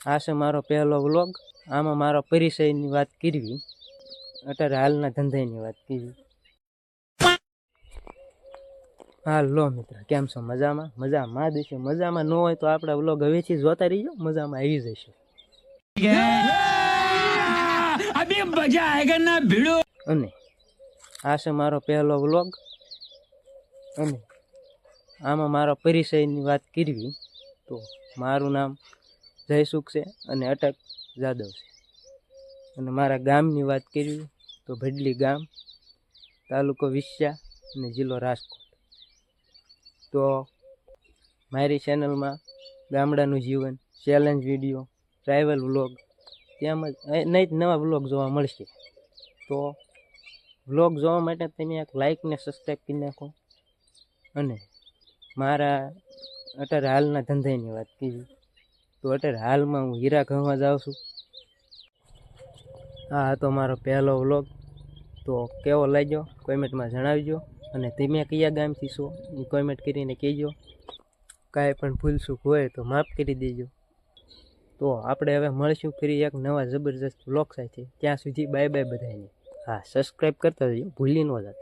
આ છે મારો પહેલો વ્લોગ। આમાં મારો પરિચયની વાત કરવી, અત્યારે હાલના ધંધાની વાત કરવી। હાલો મિત્ર, કેમ છો? મજામાં? મજામાં દેશો મજામાં ન હોય તો આપણા વ્લોગ હવેથી જોતા રહીજો, મજામાં આવી જશે। અભી મજા આયેગા ના ભીડો। અને આ છે મારો પહેલો વ્લોગ, અને આમાં મારો પરિચયની વાત કરવી તો મારું નામ જયસુખ છે અને અટક જાદવ છે। અને મારા ગામની વાત કરવી તો ભડલી ગામ, તાલુકો વિછિયા અને જિલ્લો રાજકોટ। તો મારી ચેનલમાં ગામડાનું જીવન, ચેલેન્જ વિડીયો, ટ્રાઇવલ વ્લોગ, તેમજ નહીં નવા વ્લોગ જોવા મળશે। તો વ્લોગ જોવા માટે તમે એક લાઇક ને સબસ્ક્રાઈબ કરી નાખો। અને મારા અત્યારે હાલના ધંધાની વાત કરવી તો અત્યારે હાલમાં હું હીરા ઘઉંમાં જાઉં છું। આ હતો મારો પહેલો વ્લોગ, તો કેવો લાગ્યો કોમેન્ટમાં જણાવજો। અને તમે કયા ગામથી છો એ કોમેન્ટ કરીને કહેજો। કાંઈ પણ ભૂલચૂક હોય તો માફ કરી દેજો। તો આપણે હવે મળશું ફરી એક નવા જબરજસ્ત વ્લોગ સાથે। ત્યાં સુધી બાય બાય બધાને। હા, સબસ્ક્રાઈબ કરતા જજો, ભૂલી ન જતા।